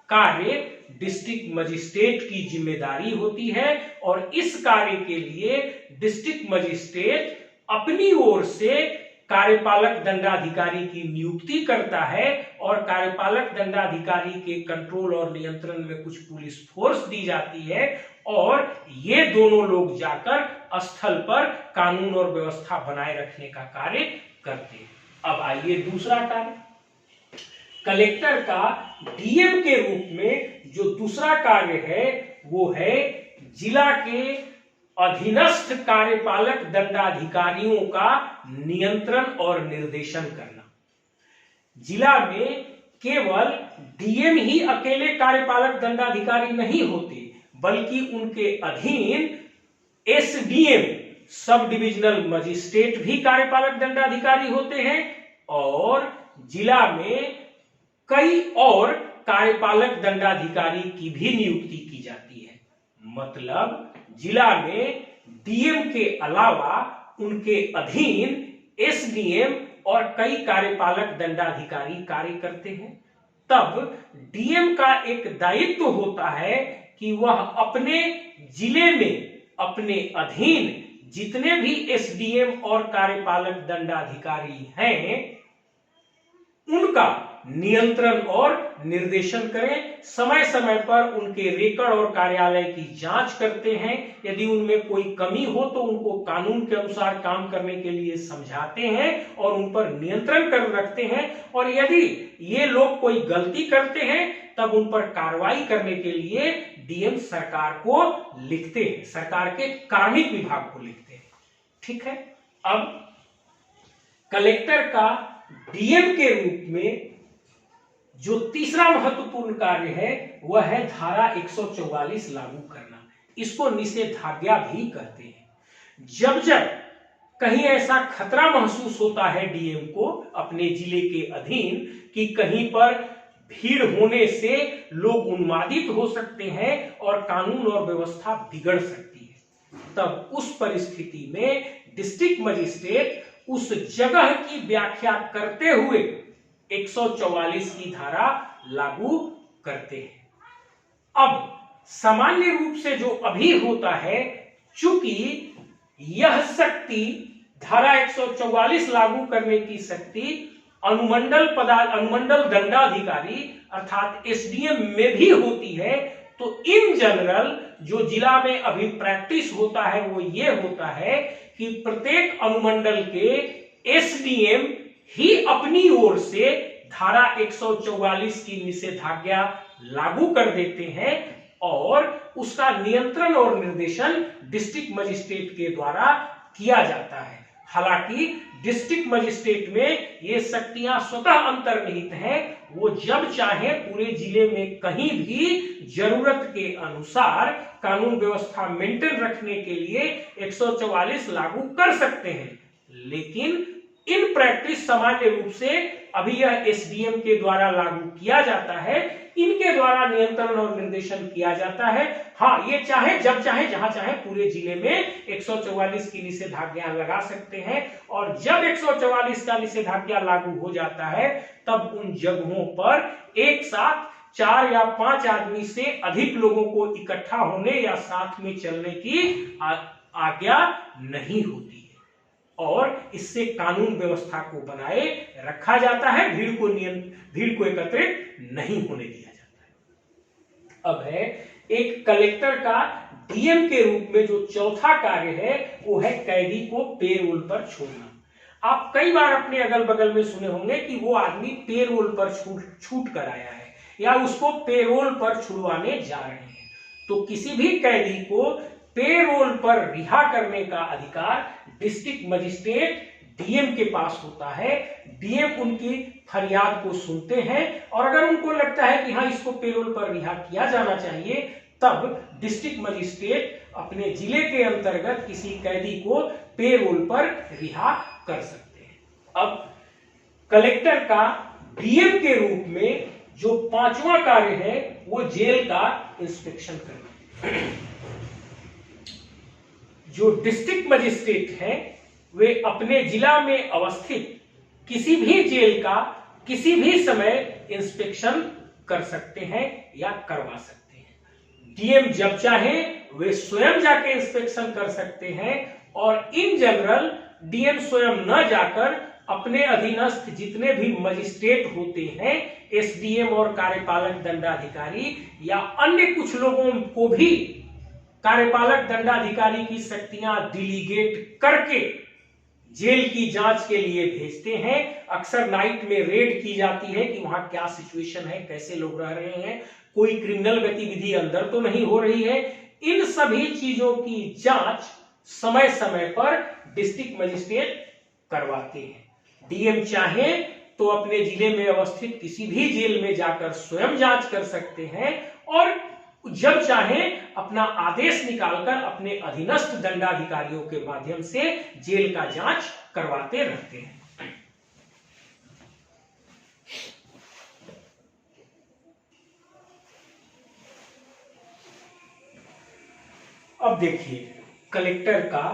कार्य डिस्ट्रिक्ट मजिस्ट्रेट की जिम्मेदारी होती है, और इस कार्य के लिए डिस्ट्रिक्ट मजिस्ट्रेट अपनी ओर से कार्यपालक दंडाधिकारी की नियुक्ति करता है, और कार्यपालक दंडाधिकारी के कंट्रोल और नियंत्रण में कुछ पुलिस फोर्स दी जाती है, और ये दोनों लोग जाकर स्थल पर कानून और व्यवस्था बनाए रखने का कार्य करते हैं। अब आइए दूसरा कार्य, कलेक्टर का डीएम के रूप में जो दूसरा कार्य है वो है जिला के अधीनस्थ कार्यपालक दंडाधिकारियों का नियंत्रण और निर्देशन करना। जिला में केवल डीएम ही अकेले कार्यपालक दंडाधिकारी नहीं होते, बल्कि उनके अधीन एसडीएम सब डिविजनल मजिस्ट्रेट भी कार्यपालक दंडाधिकारी होते हैं, और जिला में कई और कार्यपालक दंडाधिकारी की भी नियुक्ति की जाती है। मतलब जिला में डीएम के अलावा उनके अधीन एसडीएम और कई कार्यपालक दंडाधिकारी कार्य करते हैं। तब डीएम का एक दायित्व होता है कि वह अपने जिले में अपने अधीन जितने भी एसडीएम और कार्यपालक दंडाधिकारी हैं उनका नियंत्रण और निर्देशन करें, समय समय पर उनके रिकॉर्ड और कार्यालय की जांच करते हैं। यदि उनमें कोई कमी हो तो उनको कानून के अनुसार काम करने के लिए समझाते हैं और उन पर नियंत्रण कर रखते हैं, और यदि ये लोग कोई गलती करते हैं तब उन पर कार्रवाई करने के लिए डीएम सरकार को लिखते हैं, सरकार के कार्मिक विभाग को लिखते हैं। ठीक है। अब कलेक्टर का डीएम के रूप में जो तीसरा महत्वपूर्ण कार्य है वह है धारा 144 लागू करना। इसको निषेधाज्ञा भी कहते हैं। जब जब कहीं ऐसा खतरा महसूस होता है डीएम को अपने जिले के अधीन कि कहीं पर भीड़ होने से लोग उन्मादित हो सकते हैं और कानून और व्यवस्था बिगड़ सकती है, तब उस परिस्थिति में डिस्ट्रिक्ट मजिस्ट्रेट उस जगह की व्याख्या करते हुए 144 की धारा लागू करते हैं। अब सामान्य रूप से जो अभी होता है, चूंकि यह शक्ति धारा 144 लागू करने की शक्ति अनुमंडल दंडाधिकारी अर्थात एसडीएम में भी होती है। तो इन जनरल जो जिला में अभी प्रैक्टिस होता है वो ये होता है कि प्रत्येक अनुमंडल के एसडीएम ही अपनी ओर से धारा 144 की निषेधाज्ञा लागू कर देते हैं और उसका नियंत्रण और निर्देशन डिस्ट्रिक्ट मजिस्ट्रेट के द्वारा किया जाता है। हालांकि डिस्ट्रिक्ट मजिस्ट्रेट में ये शक्तियां स्वतः अंतर्निहित हैं, वो जब चाहे पूरे जिले में कहीं भी जरूरत के अनुसार कानून व्यवस्था मेंटेन रखने के लिए 144 लागू कर सकते हैं। लेकिन इन प्रैक्टिस सामान्य रूप से अभी यह एसडीएम के द्वारा लागू किया जाता है, इनके द्वारा नियंत्रण और निर्देशन किया जाता है। हाँ, ये चाहे जब चाहे जहां चाहे पूरे जिले में 144 की निषेधाज्ञा लगा सकते हैं और जब 144 का निषेधाज्ञा लागू हो जाता है तब उन जगहों पर एक साथ 4 या 5 आदमी से अधिक लोगों को इकट्ठा होने या साथ में चलने की आज्ञा नहीं होती है और इससे कानून व्यवस्था को बनाए रखा जाता है, भीड़ को एकत्रित नहीं होने दिया जाता है। अब है एक कलेक्टर का डीएम के रूप में जो चौथा कार्य है वो है कैदी को पेरोल पर छोड़ना। आप कई बार अपने अगल बगल में सुने होंगे कि वो आदमी पेरोल पर छूट कर आया है या उसको पेरोल पर छुड़वाने जा रहे हैं। तो किसी भी कैदी को पेरोल पर रिहा करने का अधिकार डिस्ट्रिक्ट मजिस्ट्रेट डीएम के पास होता है। डीएम उनकी फरियाद को सुनते हैं और अगर उनको लगता है कि हाँ इसको पेरोल पर रिहा किया जाना चाहिए तब डिस्ट्रिक्ट मजिस्ट्रेट अपने जिले के अंतर्गत किसी कैदी को पेरोल पर रिहा कर सकते हैं। अब कलेक्टर का डीएम के रूप में जो पांचवा कार्य है वो जेल का इंस्पेक्शन करना। जो डिस्ट्रिक्ट मजिस्ट्रेट हैं वे अपने जिला में अवस्थित किसी भी जेल का किसी भी समय इंस्पेक्शन कर सकते हैं या करवा सकते हैं। डीएम जब चाहे वे स्वयं जाके इंस्पेक्शन कर सकते हैं और इन जनरल डीएम स्वयं न जाकर अपने अधीनस्थ जितने भी मजिस्ट्रेट होते हैं, एसडीएम और कार्यपालक दंडाधिकारी या अन्य कुछ लोगों को भी कार्यपालक दंडाधिकारी की शक्तियां डिलीगेट करके जेल की जांच के लिए भेजते हैं। अक्सर नाइट में रेड की जाती है कि वहां क्या सिचुएशन है, कैसे लोग रह रहे हैं, कोई क्रिमिनल गतिविधि अंदर तो नहीं हो रही है। इन सभी चीजों की जांच समय समय पर डिस्ट्रिक्ट मजिस्ट्रेट करवाते हैं। डीएम चाहे तो अपने जिले में अवस्थित किसी भी जेल में जाकर स्वयं जांच कर सकते हैं और जब चाहे अपना आदेश निकालकर अपने अधीनस्थ दंडाधिकारियों के माध्यम से जेल का जांच करवाते रहते हैं। अब देखिए कलेक्टर का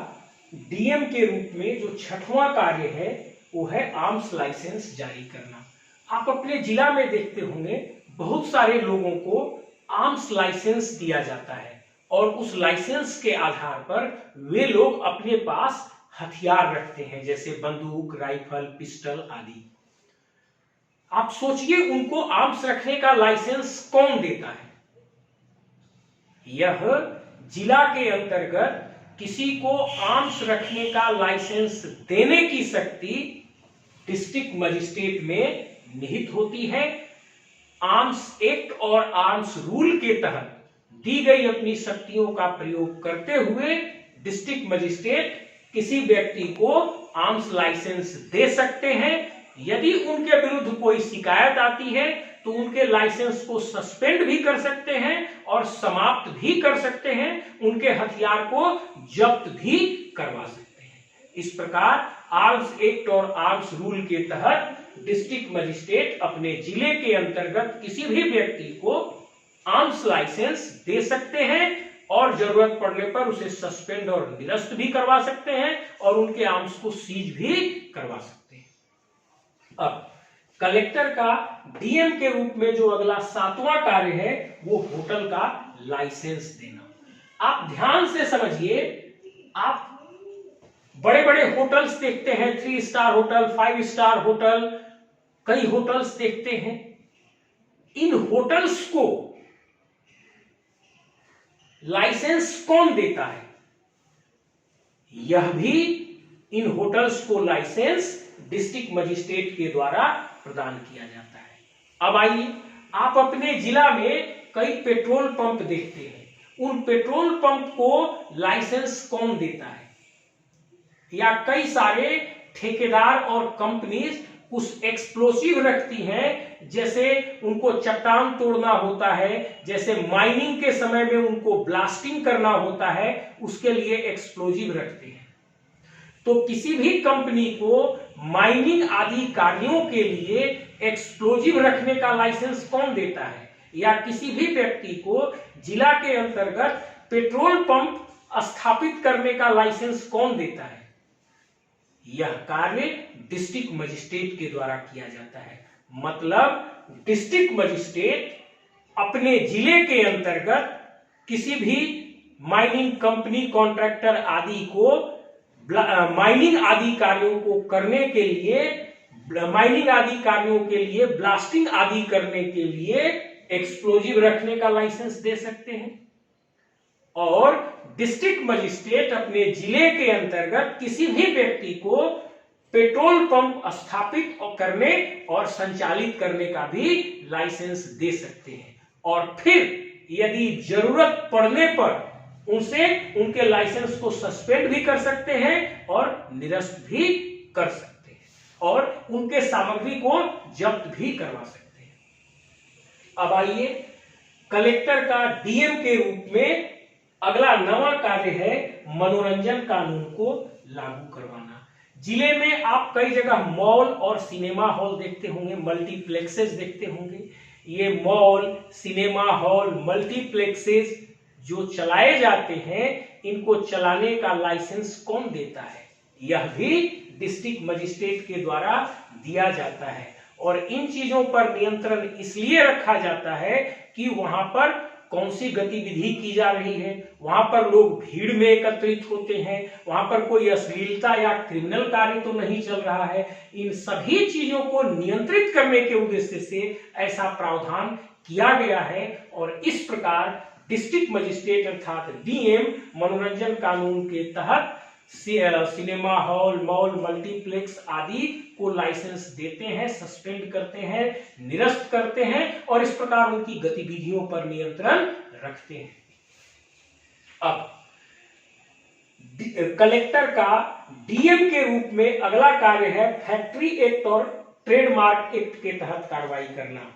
डीएम के रूप में जो छठवां कार्य है वो है आर्म्स लाइसेंस जारी करना। आप अपने जिला में देखते होंगे बहुत सारे लोगों को आर्म्स लाइसेंस दिया जाता है और उस लाइसेंस के आधार पर वे लोग अपने पास हथियार रखते हैं जैसे बंदूक, राइफल, पिस्टल आदि। आप सोचिए उनको आर्म्स रखने का लाइसेंस कौन देता है? यह जिला के अंतर्गत किसी को आर्म्स रखने का लाइसेंस देने की शक्ति डिस्ट्रिक्ट मजिस्ट्रेट में निहित होती है। आर्म्स एक्ट और आर्म्स रूल के तहत दी गई अपनी शक्तियों का प्रयोग करते हुए डिस्ट्रिक्ट मजिस्ट्रेट किसी व्यक्ति को आर्म्स लाइसेंस दे सकते हैं। यदि उनके विरुद्ध कोई शिकायत आती है तो उनके लाइसेंस को सस्पेंड भी कर सकते हैं और समाप्त भी कर सकते हैं, उनके हथियार को जब्त भी करवा सकते हैं। इस प्रकार आर्म्स एक्ट और आर्म्स रूल के तहत डिस्ट्रिक्ट मजिस्ट्रेट अपने जिले के अंतर्गत किसी भी व्यक्ति को आर्म्स लाइसेंस दे सकते हैं और जरूरत पड़ने पर उसे सस्पेंड और निरस्त भी करवा सकते हैं और उनके आर्म्स को सीज भी करवा सकते हैं। अब कलेक्टर का डीएम के रूप में जो अगला सातवां कार्य है वो होटल का लाइसेंस देना। आप ध्यान से समझिए, आप बड़े बड़े होटल्स देखते हैं, 3 स्टार होटल, 5 स्टार होटल, कई होटल्स देखते हैं। इन होटल्स को लाइसेंस कौन देता है? यह भी इन होटल्स को लाइसेंस डिस्ट्रिक्ट मजिस्ट्रेट के द्वारा प्रदान किया जाता है। अब आइए, आप अपने जिला में कई पेट्रोल पंप देखते हैं। उन पेट्रोल पंप को लाइसेंस कौन देता है? या कई सारे ठेकेदार और कंपनीज कुछ एक्सप्लोसिव रखती हैं, जैसे उनको चट्टान तोड़ना होता है, जैसे माइनिंग के समय में उनको ब्लास्टिंग करना होता है, उसके लिए एक्सप्लोजिव रखते हैं। तो किसी भी कंपनी को माइनिंग आदि कार्यों के लिए एक्सप्लोजिव रखने का लाइसेंस कौन देता है? या किसी भी व्यक्ति को जिला के अंतर्गत पेट्रोल पंप स्थापित करने का लाइसेंस कौन देता है? यह कार्य डिस्ट्रिक्ट मजिस्ट्रेट के द्वारा किया जाता है। मतलब डिस्ट्रिक्ट मजिस्ट्रेट अपने जिले के अंतर्गत किसी भी माइनिंग कंपनी, कॉन्ट्रैक्टर आदि को माइनिंग आदि कार्यों को करने के लिए, माइनिंग आदि कार्यों के लिए, ब्लास्टिंग आदि करने के लिए एक्सप्लोजिव रखने का लाइसेंस दे सकते हैं। और डिस्ट्रिक्ट मजिस्ट्रेट अपने जिले के अंतर्गत किसी भी व्यक्ति को पेट्रोल पंप स्थापित करने और संचालित करने का भी लाइसेंस दे सकते हैं। और फिर यदि जरूरत पड़ने पर उनसे उनके लाइसेंस को सस्पेंड भी कर सकते हैं और निरस्त भी कर सकते हैं और उनके सामग्री को जब्त भी करवा सकते हैं। अब आइए, कलेक्टर का डीएम के रूप में अगला नवा कार्य है मनोरंजन कानून को लागू करवाना। जिले में आप कई जगह मॉल और सिनेमा हॉल देखते होंगे, मल्टीप्लेक्सेस देखते होंगे। ये मॉल, सिनेमा हॉल, मल्टीप्लेक्सेस जो चलाए जाते हैं, इनको चलाने का लाइसेंस कौन देता है? यह भी डिस्ट्रिक्ट मजिस्ट्रेट के द्वारा दिया जाता है। और इन चीजों पर नियंत्रण इसलिए रखा जाता है कि वहां पर कौन सी गतिविधि की जा रही है, वहां पर लोग भीड़ में एकत्रित होते हैं, वहां पर कोई अश्लीलता या क्रिमिनल कार्य तो नहीं चल रहा है। इन सभी चीजों को नियंत्रित करने के उद्देश्य से ऐसा प्रावधान किया गया है। और इस प्रकार डिस्ट्रिक्ट मजिस्ट्रेट अर्थात डीएम मनोरंजन कानून के तहत सिनेमा हॉल, मॉल, मल्टीप्लेक्स आदि को लाइसेंस देते हैं, सस्पेंड करते हैं, निरस्त करते हैं और इस प्रकार उनकी गतिविधियों पर नियंत्रण रखते हैं। अब कलेक्टर का डीएम के रूप में अगला कार्य है फैक्ट्री एक्ट और ट्रेडमार्क एक्ट के तहत कार्रवाई करना।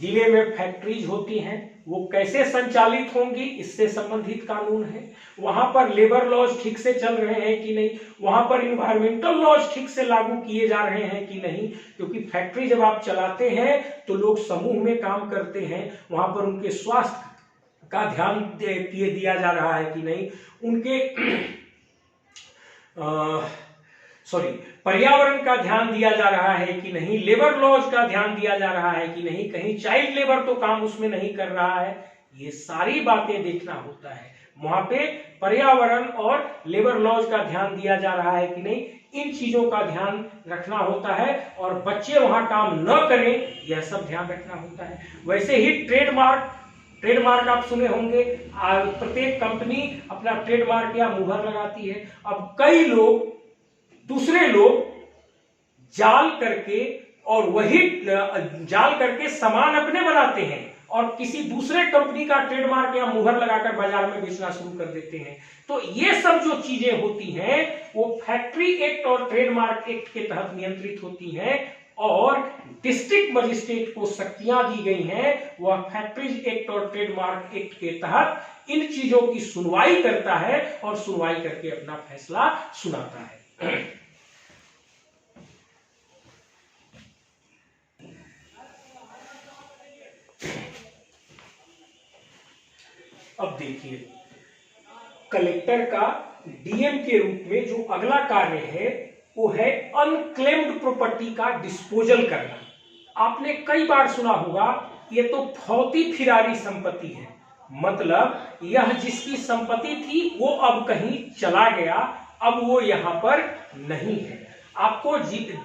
जिले में फैक्ट्रीज होती हैं, वो कैसे संचालित होंगी, इससे संबंधित कानून है। वहां पर लेबर लॉज ठीक से चल रहे हैं कि नहीं, वहां पर इन्वायरमेंटल लॉज ठीक से लागू किए जा रहे हैं कि नहीं, क्योंकि फैक्ट्री जब आप चलाते हैं तो लोग समूह में काम करते हैं, वहां पर उनके स्वास्थ्य का ध्यान दिया जा रहा है कि नहीं, उनके पर्यावरण का ध्यान दिया जा रहा है कि नहीं, लेबर लॉज का ध्यान दिया जा रहा है कि नहीं, कहीं चाइल्ड लेबर तो काम उसमें नहीं कर रहा है। ये सारी बातें देखना होता है। वहां पे पर्यावरण और लेबर लॉज का ध्यान दिया जा रहा है कि नहीं, इन चीजों का ध्यान रखना होता है। और बच्चे वहां काम न करें, यह सब ध्यान रखना होता है। वैसे ही ट्रेडमार्क आप सुने होंगे, प्रत्येक कंपनी अपना ट्रेडमार्क या मुहर लगाती है। अब कई लोग, दूसरे लोग जाल करके सामान अपने बनाते हैं और किसी दूसरे कंपनी का ट्रेडमार्क या मुहर लगाकर बाजार में बेचना शुरू कर देते हैं। तो ये सब जो चीजें होती हैं वो फैक्ट्री एक्ट और ट्रेडमार्क एक्ट के तहत नियंत्रित होती हैं। और डिस्ट्रिक्ट मजिस्ट्रेट को शक्तियां दी गई हैं, वह फैक्ट्रीज एक्ट और ट्रेडमार्क एक्ट के तहत इन चीजों की सुनवाई करता है और सुनवाई करके अपना फैसला सुनाता है। अब देखिए, कलेक्टर का डीएम के रूप में जो अगला कार्य है वो है अनक्लेम्ड प्रॉपर्टी का डिस्पोजल करना। आपने कई बार सुना होगा, ये तो फौती फिरारी संपत्ति है, मतलब यह जिसकी संपत्ति थी वो अब कहीं चला गया, अब वो यहां पर नहीं है। आपको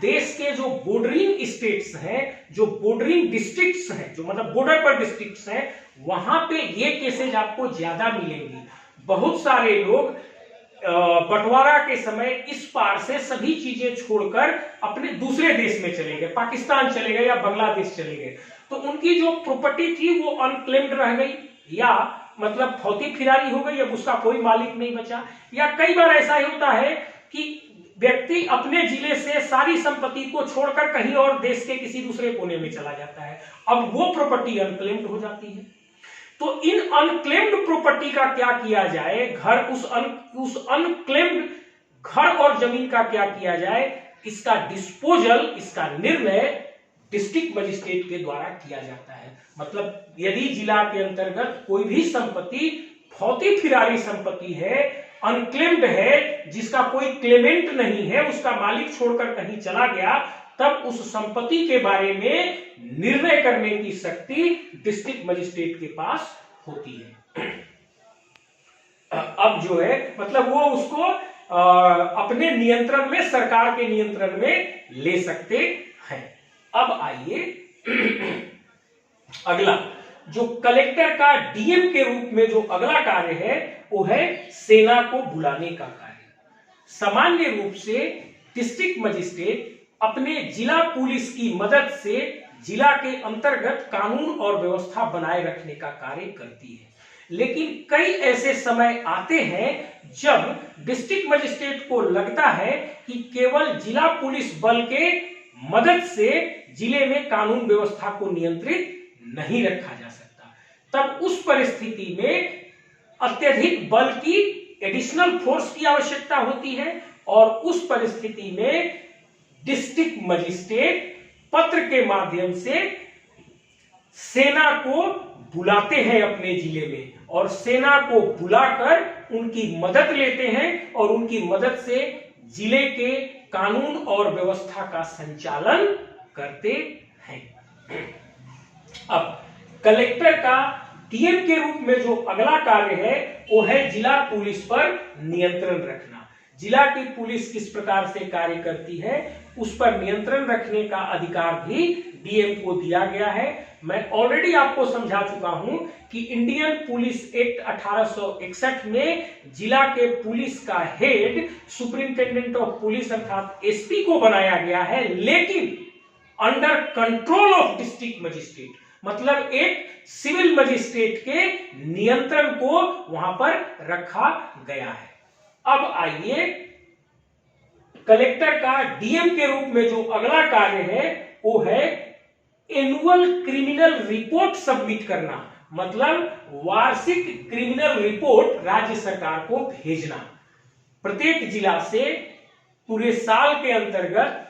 देश के जो बॉर्डरिंग स्टेट्स हैं, जो बॉर्डरिंग डिस्ट्रिक्ट्स हैं, जो मतलब बॉर्डर पर डिस्ट्रिक्ट्स हैं, वहां पे ये केसेज आपको ज्यादा मिलेंगी। बहुत सारे लोग बंटवारा के समय इस पार से सभी चीजें छोड़कर अपने दूसरे देश में चले गए, पाकिस्तान चले गए या बांग्लादेश चले गए, तो उनकी जो प्रॉपर्टी थी वो अनक्लेम्ड रह गई, या मतलब फौती फिरारी हो गई, अब उसका कोई मालिक नहीं बचा। या कई बार ऐसा होता है कि व्यक्ति अपने जिले से सारी संपत्ति को छोड़कर कहीं और देश के किसी दूसरे कोने में चला जाता है, अब वो प्रॉपर्टी अनक्लेम्ड हो जाती है। तो इन अनक्लेम्ड प्रॉपर्टी का क्या किया जाए, उस अनक्लेम्ड घर और जमीन का क्या किया जाए, इसका डिस्पोजल, इसका निर्णय डिस्ट्रिक्ट मजिस्ट्रेट के द्वारा किया जाता है। मतलब यदि जिला के अंतर्गत कोई भी संपत्ति फौती फिरारी संपत्ति है, अनक्लेम्ड है, जिसका कोई क्लेमेंट नहीं है, उसका मालिक छोड़कर कहीं चला गया, तब उस संपत्ति के बारे में निर्णय करने की शक्ति डिस्ट्रिक्ट मजिस्ट्रेट के पास होती है। अब जो है मतलब वो उसको अपने नियंत्रण में, सरकार के नियंत्रण में ले सकते हैं। अब आइए अगला, जो कलेक्टर का डीएम के रूप में जो अगला कार्य है वो है सेना को बुलाने का कार्य। सामान्य रूप से डिस्ट्रिक्ट मजिस्ट्रेट अपने जिला पुलिस की मदद से जिला के अंतर्गत कानून और व्यवस्था बनाए रखने का कार्य करती है, लेकिन कई ऐसे समय आते हैं जब डिस्ट्रिक्ट मजिस्ट्रेट को लगता है कि केवल जिला पुलिस बल के मदद से जिले में कानून व्यवस्था को नियंत्रित नहीं रखा जा सकता। तब उस परिस्थिति में अत्यधिक बल की, एडिशनल फोर्स की आवश्यकता होती है, और उस परिस्थिति में डिस्ट्रिक्ट मजिस्ट्रेट पत्र के माध्यम से सेना को बुलाते हैं अपने जिले में, और सेना को बुलाकर उनकी मदद लेते हैं और उनकी मदद से जिले के कानून और व्यवस्था का संचालन करते हैं। अब कलेक्टर का डीएम के रूप में जो अगला कार्य है वो है जिला पुलिस पर नियंत्रण रखना। जिला की पुलिस किस प्रकार से कार्य करती है उस पर नियंत्रण रखने का अधिकार भी डीएम को दिया गया है। मैं ऑलरेडी आपको समझा चुका हूं कि इंडियन पुलिस एक्ट 1861 में जिला के पुलिस का हेड सुपरिंटेंडेंट ऑफ पुलिस अर्थात एसपी को बनाया गया है, लेकिन under control of district magistrate, मतलब एक सिविल मजिस्ट्रेट के नियंत्रण को वहां पर रखा गया है। अब आइए कलेक्टर का डीएम के रूप में जो अगला कार्य है वो है एनुअल क्रिमिनल रिपोर्ट सबमिट करना, मतलब वार्षिक क्रिमिनल रिपोर्ट राज्य सरकार को भेजना। प्रत्येक जिला से पूरे साल के अंतर्गत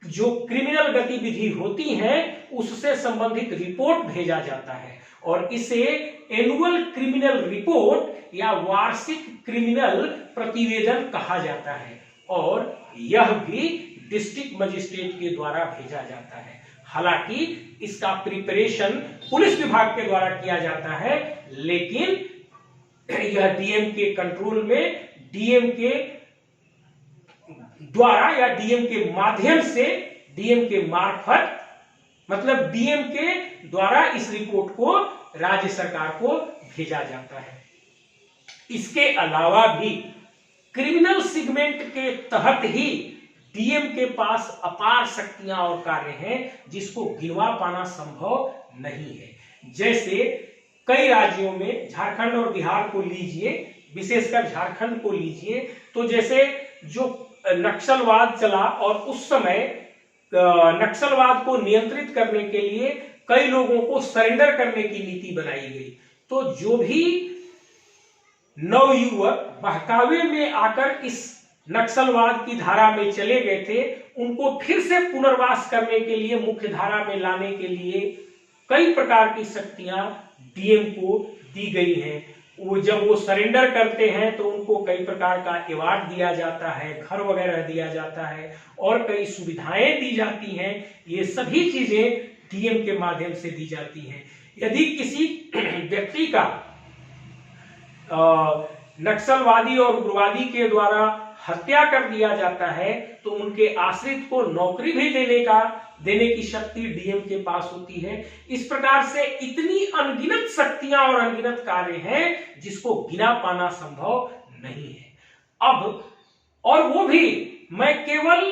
जो क्रिमिनल गतिविधि होती हैं उससे संबंधित रिपोर्ट भेजा जाता है, और इसे एनुअल क्रिमिनल रिपोर्ट या वार्षिक क्रिमिनल प्रतिवेदन कहा जाता है, और यह भी डिस्ट्रिक्ट मजिस्ट्रेट के द्वारा भेजा जाता है। हालांकि इसका प्रिपरेशन पुलिस विभाग के द्वारा किया जाता है, लेकिन यह डीएम के कंट्रोल में, डीएम के द्वारा या डीएम के माध्यम से, डीएम के मार्फत, मतलब डीएम के द्वारा इस रिपोर्ट को राज्य सरकार को भेजा जाता है। इसके अलावा भी क्रिमिनल सेगमेंट के तहत ही डीएम के पास अपार शक्तियां और कार्य हैं जिसको गिनवा पाना संभव नहीं है। जैसे कई राज्यों में, झारखंड और बिहार को लीजिए, विशेषकर झारखंड को लीजिए, तो जैसे जो नक्सलवाद चला और उस समय नक्सलवाद को नियंत्रित करने के लिए कई लोगों को सरेंडर करने की नीति बनाई गई, तो जो भी नवयुवक बहकावे में आकर इस नक्सलवाद की धारा में चले गए थे, उनको फिर से पुनर्वास करने के लिए, मुख्य धारा में लाने के लिए कई प्रकार की शक्तियां डीएम को दी गई हैं। वो जब वो सरेंडर करते हैं तो उनको कई प्रकार का अवार्ड दिया जाता है, घर वगैरह दिया जाता है और कई सुविधाएं दी जाती हैं। ये सभी चीजें डीएम के माध्यम से दी जाती हैं। यदि किसी व्यक्ति का नक्सलवादी और उग्रवादी के द्वारा हत्या कर दिया जाता है तो उनके आश्रित को नौकरी भी देने की शक्ति डीएम के पास होती है। इस प्रकार से इतनी अनगिनत शक्तियां और अनगिनत कार्य हैं जिसको गिना पाना संभव नहीं है। अब और वो भी मैं केवल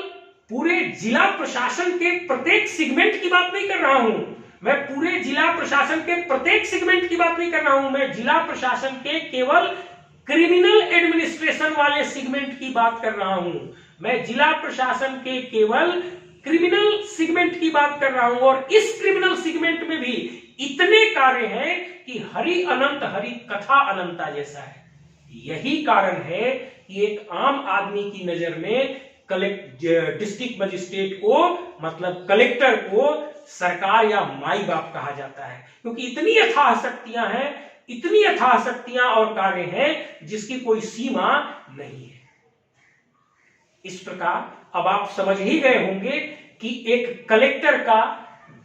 पूरे जिला प्रशासन के प्रत्येक सेगमेंट की बात नहीं कर रहा हूं, मैं पूरे जिला प्रशासन के प्रत्येक सेगमेंट की बात नहीं कर रहा हूं, मैं जिला प्रशासन के केवल क्रिमिनल एडमिनिस्ट्रेशन वाले सेगमेंट की बात कर रहा हूं, मैं जिला प्रशासन के केवल क्रिमिनल सेगमेंट की बात कर रहा हूं। और इस क्रिमिनल सेगमेंट में भी इतने कार्य हैं कि हरि अनंत हरि कथा अनंता जैसा है। यही कारण है कि एक आम आदमी की नजर में डिस्ट्रिक्ट मजिस्ट्रेट को मतलब कलेक्टर को सरकार या माई बाप कहा जाता है, क्योंकि इतनी अथाह शक्तियां हैं, इतनी अथाह शक्तियां और कार्य हैं जिसकी कोई सीमा नहीं है। इस प्रकार अब आप समझ ही गए होंगे कि एक कलेक्टर का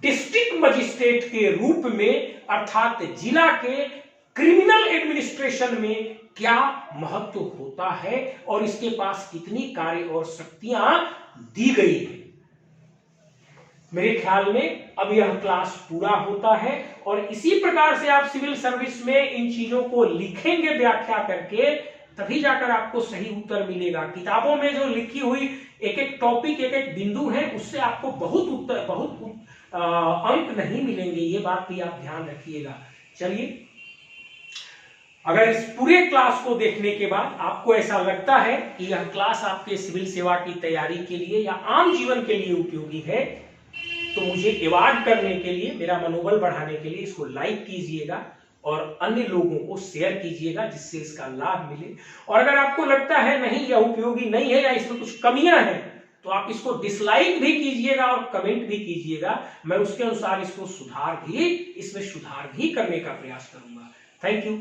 डिस्ट्रिक्ट मजिस्ट्रेट के रूप में अर्थात जिला के क्रिमिनल एडमिनिस्ट्रेशन में क्या महत्व होता है और इसके पास कितनी कार्य और शक्तियां दी गई है। मेरे ख्याल में अब यह क्लास पूरा होता है और इसी प्रकार से आप सिविल सर्विस में इन चीजों को लिखेंगे व्याख्या करके, तभी जाकर आपको सही उत्तर मिलेगा। किताबों में जो लिखी हुई एक एक टॉपिक एक एक बिंदु है उससे आपको बहुत अंक नहीं मिलेंगे, ये बात भी आप ध्यान रखिएगा। चलिए, अगर इस पूरे क्लास को देखने के बाद आपको ऐसा लगता है कि यह क्लास आपके सिविल सेवा की तैयारी के लिए या आम जीवन के लिए उपयोगी है तो मुझे अवार्ड करने के लिए, मेरा मनोबल बढ़ाने के लिए इसको लाइक कीजिएगा और अन्य लोगों को शेयर कीजिएगा जिससे इसका लाभ मिले। और अगर आपको लगता है नहीं यह उपयोगी नहीं है या इसमें कुछ कमियां हैं तो आप इसको डिसलाइक भी कीजिएगा और कमेंट भी कीजिएगा। मैं उसके अनुसार इसमें सुधार भी करने का प्रयास करूंगा। Thank you.